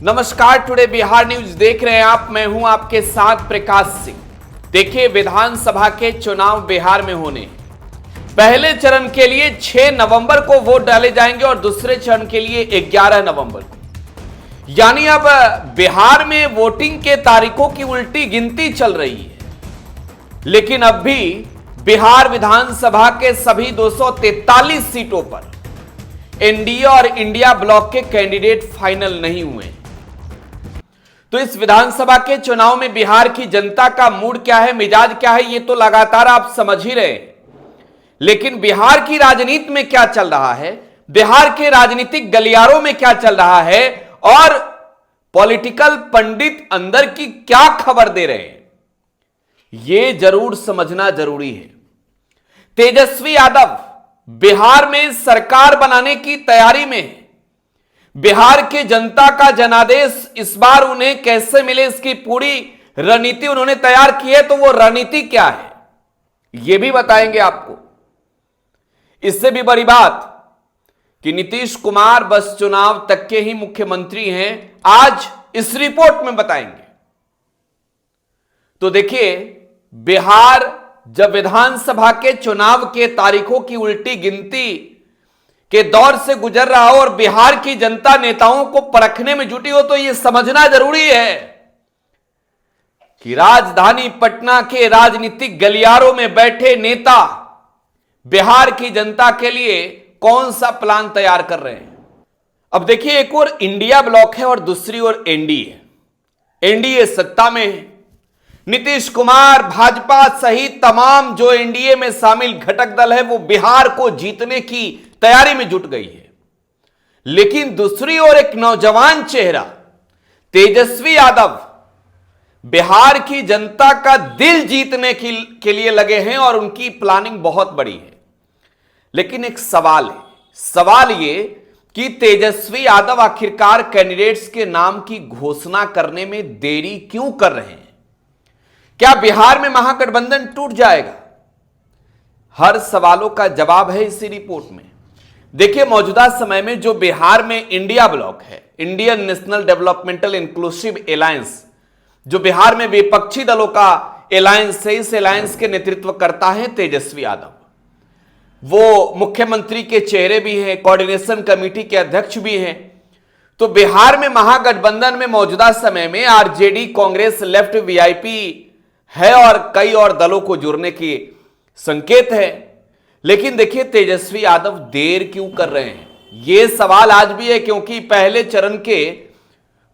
नमस्कार, today Bihar news देख रहे हैं आप। मैं हूं आपके साथ प्रकाश सिंह। देखिए, विधानसभा के चुनाव बिहार में होने पहले चरण के लिए 6 नवंबर को वोट डाले जाएंगे और दूसरे चरण के लिए 11 नवंबर को। यानी अब बिहार में वोटिंग के तारीखों की उल्टी गिनती चल रही है। लेकिन अब भी बिहार विधानसभा के सभी 243 सीटों पर एनडीए और इंडिया ब्लॉक के कैंडिडेट फाइनल नहीं हुए। तो इस विधानसभा के चुनाव में बिहार की जनता का मूड क्या है, मिजाज क्या है, ये तो लगातार आप समझ ही रहे हैं। लेकिन बिहार की राजनीति में क्या चल रहा है, बिहार के राजनीतिक गलियारों में क्या चल रहा है और पॉलिटिकल पंडित अंदर की क्या खबर दे रहे हैं, यह जरूर समझना जरूरी है। तेजस्वी यादव बिहार में सरकार बनाने की तैयारी में है। बिहार के जनता का जनादेश इस बार उन्हें कैसे मिले, इसकी पूरी रणनीति उन्होंने तैयार की है। तो वो रणनीति क्या है, यह भी बताएंगे आपको। इससे भी बड़ी बात कि नीतीश कुमार बस चुनाव तक के ही मुख्यमंत्री हैं, आज इस रिपोर्ट में बताएंगे। तो देखिए, बिहार जब विधानसभा के चुनाव के तारीखों की उल्टी गिनती के दौर से गुजर रहा हो और बिहार की जनता नेताओं को परखने में जुटी हो, तो यह समझना जरूरी है कि राजधानी पटना के राजनीतिक गलियारों में बैठे नेता बिहार की जनता के लिए कौन सा प्लान तैयार कर रहे हैं। अब देखिए, एक ओर इंडिया ब्लॉक है और दूसरी ओर एनडीए। एनडीए सत्ता में है। नीतीश कुमार, भाजपा सहित तमाम जो एनडीए में शामिल घटक दल है वो बिहार को जीतने की तैयारी में जुट गई है। लेकिन दूसरी ओर एक नौजवान चेहरा तेजस्वी यादव बिहार की जनता का दिल जीतने के लिए लगे हैं और उनकी प्लानिंग बहुत बड़ी है। लेकिन एक सवाल है, सवाल ये कि तेजस्वी यादव आखिरकार कैंडिडेट्स के नाम की घोषणा करने में देरी क्यों कर रहे हैं। क्या बिहार में महागठबंधन टूट जाएगा? हर सवालों का जवाब है इसी रिपोर्ट में। देखिए, मौजूदा समय में जो बिहार में इंडिया ब्लॉक है, Indian national developmental inclusive alliance, जो बिहार में विपक्षी दलों का अलायंस है, इस अलायंस के नेतृत्व करता है तेजस्वी यादव। वो मुख्यमंत्री के चेहरे भी हैं, कोऑर्डिनेशन कमेटी के अध्यक्ष भी हैं। तो बिहार में महागठबंधन में मौजूदा समय में आरजेडी, कांग्रेस, लेफ्ट, वीआईपी है और कई और दलों को जुड़ने की संकेत है। लेकिन देखिए, तेजस्वी यादव देर क्यों कर रहे हैं, यह सवाल आज भी है। क्योंकि पहले चरण के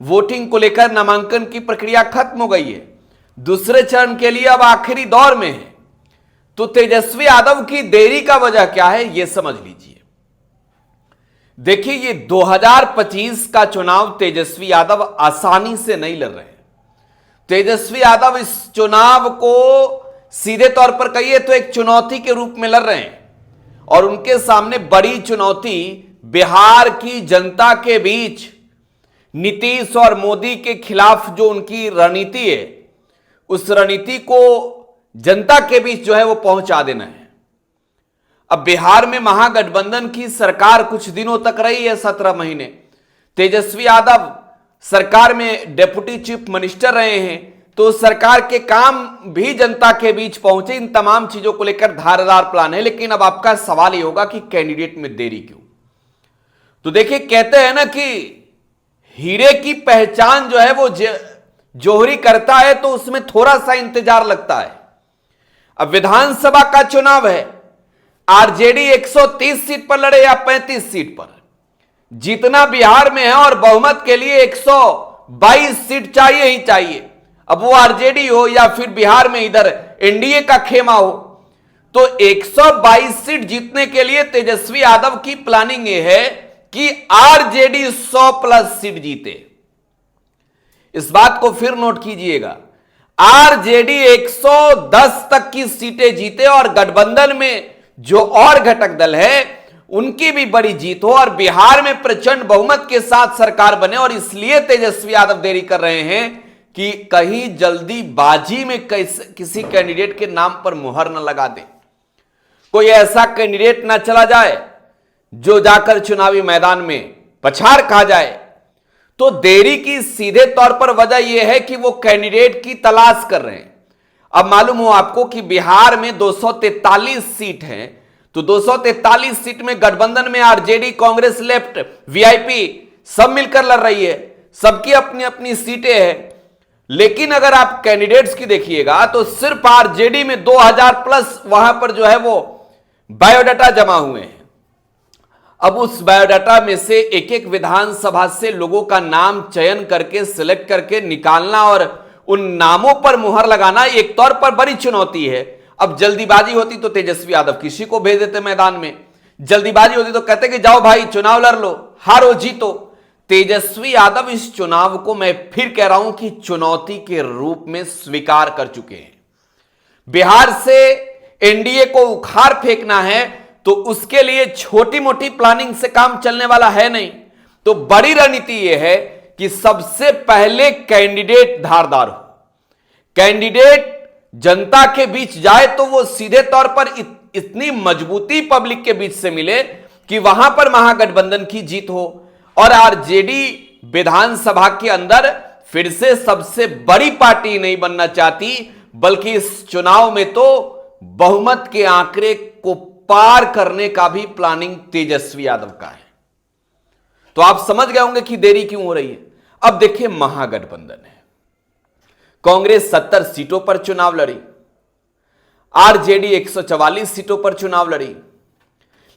वोटिंग को लेकर नामांकन की प्रक्रिया खत्म हो गई है, दूसरे चरण के लिए अब आखिरी दौर में है। तो तेजस्वी यादव की देरी का वजह क्या है, यह समझ लीजिए। देखिए, ये 2025 का चुनाव तेजस्वी यादव आसानी से नहीं लड़ रहे हैं। तेजस्वी यादव इस चुनाव को सीधे तौर पर कहिए तो एक चुनौती के रूप में लड़ रहे हैं और उनके सामने बड़ी चुनौती बिहार की जनता के बीच नीतीश और मोदी के खिलाफ जो उनकी रणनीति है, उस रणनीति को जनता के बीच जो है वो पहुंचा देना है। अब बिहार में महागठबंधन की सरकार कुछ दिनों तक रही है, 17 महीने। तेजस्वी यादव सरकार में डेप्यूटी चीफ मिनिस्टर रहे हैं, तो सरकार के काम भी जनता के बीच पहुंचे। इन तमाम चीजों को लेकर धारदार प्लान है। लेकिन अब आपका सवाल यह होगा कि कैंडिडेट में देरी क्यों। तो देखिए, कहते हैं ना कि हीरे की पहचान जो है वो जोहरी करता है तो उसमें थोड़ा सा इंतजार लगता है। अब विधानसभा का चुनाव है, आरजेडी 130 सीट पर लड़े या 35 सीट पर, जीतना बिहार में है और बहुमत के लिए 122 सीट चाहिए ही चाहिए। अब वो आरजेडी हो या फिर बिहार में इधर एनडीए का खेमा हो, तो 122 सीट जीतने के लिए तेजस्वी यादव की प्लानिंग ये है कि आरजेडी 100+ सीट जीते। इस बात को फिर नोट कीजिएगा, आरजेडी 110 तक की सीटें जीते और गठबंधन में जो और घटक दल है उनकी भी बड़ी जीत हो और बिहार में प्रचंड बहुमत के साथ सरकार बने। और इसलिए तेजस्वी यादव देरी कर रहे हैं कि कहीं जल्दीबाजी में किसी कैंडिडेट के नाम पर मुहर न लगा दे, कोई ऐसा कैंडिडेट ना चला जाए जो जाकर चुनावी मैदान में पछाड़ खा जाए। तो देरी की सीधे तौर पर वजह यह है कि वो कैंडिडेट की तलाश कर रहे हैं। अब मालूम हो आपको कि बिहार में 243 सीट हैं, तो 243 सीट में गठबंधन में आरजेडी, कांग्रेस, लेफ्ट, वीआईपी सब मिलकर लड़ रही है, सबकी अपनी अपनी सीटें हैं। लेकिन अगर आप कैंडिडेट्स की देखिएगा तो सिर्फ आरजेडी में 2000 प्लस वहां पर जो है वो बायोडाटा जमा हुए हैं। अब उस बायोडाटा में से एक एक विधानसभा से लोगों का नाम चयन करके सिलेक्ट करके निकालना और उन नामों पर मुहर लगाना एक तौर पर बड़ी चुनौती है। अब जल्दीबाजी होती तो तेजस्वी यादव किसी को भेज देते मैदान में, जल्दीबाजी होती तो कहते कि जाओ भाई चुनाव लड़ लो, हारो जीतो। तेजस्वी यादव इस चुनाव को मैं फिर कह रहा हूं कि चुनौती के रूप में स्वीकार कर चुके हैं। बिहार से एनडीए को उखाड़ फेंकना है तो उसके लिए छोटी मोटी प्लानिंग से काम चलने वाला है नहीं। तो बड़ी रणनीति यह है कि सबसे पहले कैंडिडेट धारदार हो, कैंडिडेट जनता के बीच जाए तो वो सीधे तौर पर इतनी मजबूती पब्लिक के बीच से मिले कि वहां पर महागठबंधन की जीत हो और आरजेडी विधानसभा के अंदर फिर से सबसे बड़ी पार्टी नहीं बनना चाहती, बल्कि इस चुनाव में तो बहुमत के आंकड़े को पार करने का भी प्लानिंग तेजस्वी यादव का है। तो आप समझ गए होंगे कि देरी क्यों हो रही है। अब देखिए महागठबंधन है, कांग्रेस 70 सीटों पर चुनाव लड़ी, आरजेडी 144 सीटों पर चुनाव लड़ी,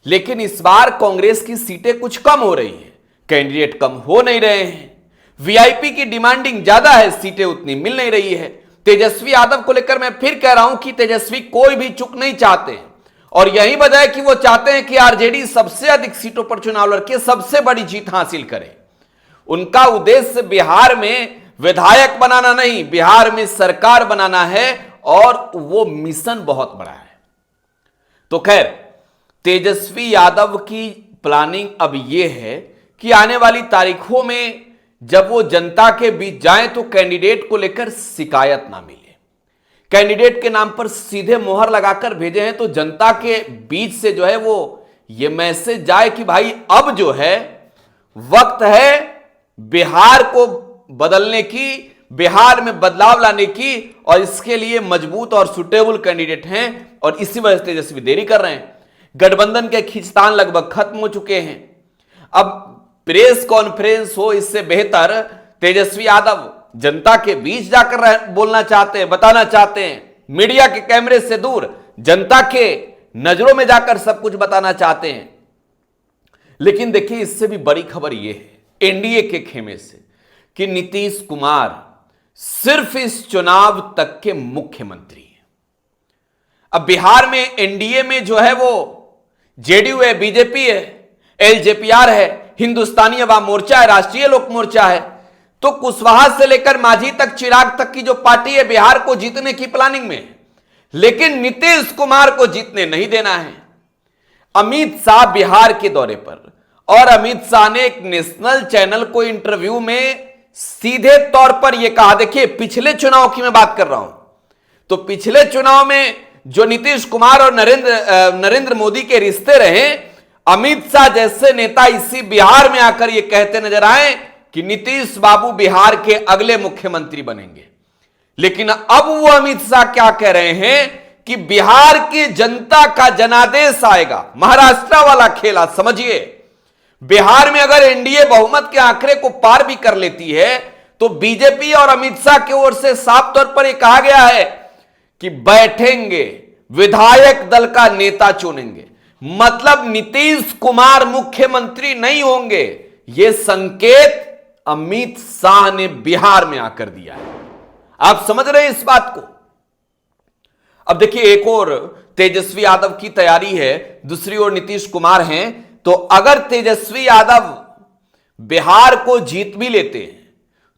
लेकिन इस बार कांग्रेस की सीटें कुछ कम हो रही है, कैंडिडेट कम हो नहीं रहे हैं, वीआईपी की डिमांडिंग ज्यादा है, सीटें उतनी मिल नहीं रही है। तेजस्वी यादव को लेकर मैं फिर कह रहा हूं कि तेजस्वी कोई भी चुक नहीं चाहते हैं और यही वजह है कि वो चाहते हैं कि आरजेडी सबसे अधिक सीटों पर चुनाव लड़के सबसे बड़ी जीत हासिल करे। उनका उद्देश्य बिहार में विधायक बनाना नहीं, बिहार में सरकार बनाना है और वो मिशन बहुत बड़ा है। तो खैर तेजस्वी यादव की प्लानिंग अब यह है कि आने वाली तारीखों में जब वो जनता के बीच जाएं तो कैंडिडेट को लेकर शिकायत ना मिले, कैंडिडेट के नाम पर सीधे मोहर लगाकर भेजे हैं तो जनता के बीच से जो है वो ये मैसेज जाए कि भाई अब जो है वक्त है बिहार को बदलने की, बिहार में बदलाव लाने की, और इसके लिए मजबूत और सुटेबल कैंडिडेट हैं और इसी वजह से तेजस्वी देरी कर रहे हैं। गठबंधन के खींचतान लगभग खत्म हो चुके हैं। अब प्रेस कॉन्फ्रेंस हो इससे बेहतर तेजस्वी यादव जनता के बीच जाकर बोलना चाहते हैं, बताना चाहते हैं, मीडिया के कैमरे से दूर जनता के नजरों में जाकर सब कुछ बताना चाहते हैं। लेकिन देखिए इससे भी बड़ी खबर यह है एनडीए के खेमे से कि नीतीश कुमार सिर्फ इस चुनाव तक के मुख्यमंत्री हैं। अब बिहार में एनडीए में जो है वो जेडीयू है, बीजेपी है, एलजेपीआर है, हिंदुस्तानी अवाम मोर्चा है, राष्ट्रीय लोक मोर्चा है। तो कुशवाहा से लेकर मांझी तक, चिराग तक की जो पार्टी है बिहार को जीतने की प्लानिंग में, लेकिन नीतीश कुमार को जीतने नहीं देना है। अमित शाह बिहार के दौरे पर, और अमित शाह ने एक नेशनल चैनल को इंटरव्यू में सीधे तौर पर यह कहा, देखिए पिछले चुनाव की मैं बात कर रहा हूं, तो पिछले चुनाव में जो नीतीश कुमार और नरेंद्र मोदी के रिश्ते रहे, अमित शाह जैसे नेता इसी बिहार में आकर यह कहते नजर आए कि नीतीश बाबू बिहार के अगले मुख्यमंत्री बनेंगे। लेकिन अब वो अमित शाह क्या कह रहे हैं कि बिहार की जनता का जनादेश आएगा। महाराष्ट्र वाला खेला समझिए, बिहार में अगर एनडीए बहुमत के आंकड़े को पार भी कर लेती है तो बीजेपी और अमित शाह की ओर से साफ तौर पर यह कहा गया है कि बैठेंगे, विधायक दल का नेता चुनेंगे, मतलब नीतीश कुमार मुख्यमंत्री नहीं होंगे। यह संकेत अमित शाह ने बिहार में आकर दिया है। आप समझ रहे हैं इस बात को। अब देखिए एक और तेजस्वी यादव की तैयारी है, दूसरी ओर नीतीश कुमार हैं। तो अगर तेजस्वी यादव बिहार को जीत भी लेते हैं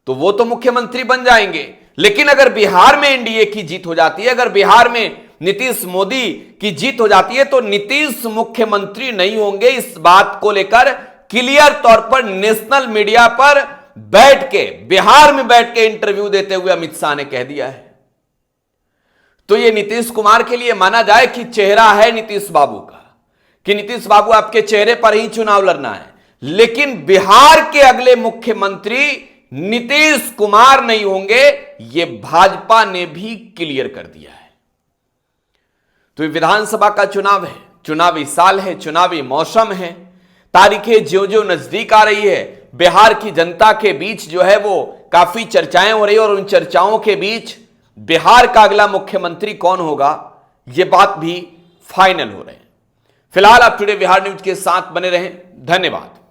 तो वो तो मुख्यमंत्री बन जाएंगे, लेकिन अगर बिहार में एनडीए की जीत हो जाती है, अगर बिहार में नीतीश मोदी की जीत हो जाती है तो नीतीश मुख्यमंत्री नहीं होंगे। इस बात को लेकर क्लियर तौर पर नेशनल मीडिया पर बैठ के, बिहार में बैठ के इंटरव्यू देते हुए अमित शाह ने कह दिया है। तो यह नीतीश कुमार के लिए माना जाए कि चेहरा है नीतीश बाबू का, कि नीतीश बाबू आपके चेहरे पर ही चुनाव लड़ना है। लेकिन बिहार के अगले मुख्यमंत्री नीतीश कुमार नहीं होंगे, यह भाजपा ने भी क्लियर कर दिया है। तो विधानसभा का चुनाव है, चुनावी साल है, चुनावी मौसम है, तारीखें ज्यों ज्यों नजदीक आ रही है, बिहार की जनता के बीच जो है वो काफी चर्चाएं हो रही है, और उन चर्चाओं के बीच बिहार का अगला मुख्यमंत्री कौन होगा, यह बात भी फाइनल हो रहे हैं। फिलहाल आप टुडे बिहार न्यूज के साथ बने रहें। धन्यवाद।